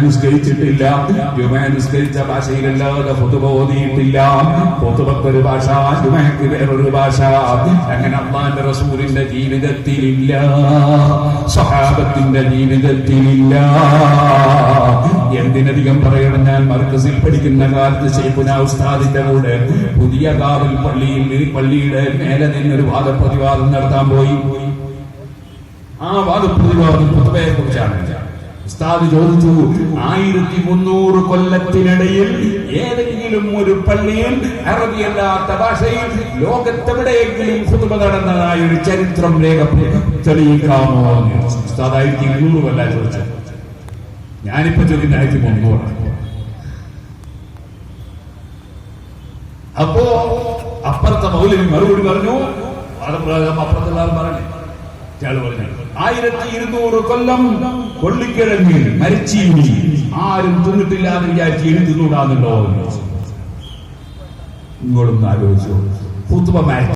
നിസ്കരിച്ചിട്ടില്ല, നിസ്കരിച്ച ഭാഷയിലല്ലാതെ ഖുതുബ ഓതിയിട്ടില്ല. ഖുതുബക്കൊരു ഭാഷ, ജുമഅക്ക് വേറൊരു ഭാഷ. അങ്ങനെ അല്ലാഹുവിന്റെ റസൂലിന്റെ ജീവിതത്തിലില്ല, സ്വഹാബത്തിന്റെ ജീവിതത്തിലില്ല. എന്തിനധികം പറയണം, ഞാൻ മർക്കസിൽ പഠിക്കുന്ന കാലത്ത് ശൈഖുനാ ഉസ്താദിന്റെ കൂടെ പുതിയ കാവൽ പള്ളിയുടെ മേലെ നിന്നൊരു വാദപ്രതിവാദം നടത്താൻ പോയി. ആ വാദപ്രതിവാദം ഖുതുബയെ കുറിച്ചാണ്. ഉസ്താദ് ചോദിച്ചു, 1300 കൊല്ലത്തിനിടയിൽ ഏതെങ്കിലും ഒരു പള്ളിയിൽ അറബിയല്ലാത്ത ഭാഷയിൽ ലോകത്തെവിടെയെങ്കിലും ഖുതുബ നടന്നതായ ഒരു ചരിത്രം തെളിയിക്കാമോ? ഉസ്താദ് 1200 കൊല്ല ചോദിച്ചു. ഞാനിപ്പോ ചോദിക്കുന്ന 1300. അപ്പോ അപ്പുറത്തെ മൗലവി മറുപടി പറഞ്ഞു, അപ്പുറത്തുള്ള ആൾ പറഞ്ഞു, ഇയാൾ പറഞ്ഞു 1200 കൊല്ലം കൊള്ളിക്കിഴങ്ങ് മരിച്ചീനി ആരും തിന്നിട്ടില്ല എന്ന് വിചാരിച്ച് ഇനി തിന്നൂടാന്നുണ്ടോ? നിങ്ങളൊന്ന് ആലോചിച്ചു. ഖുതുബ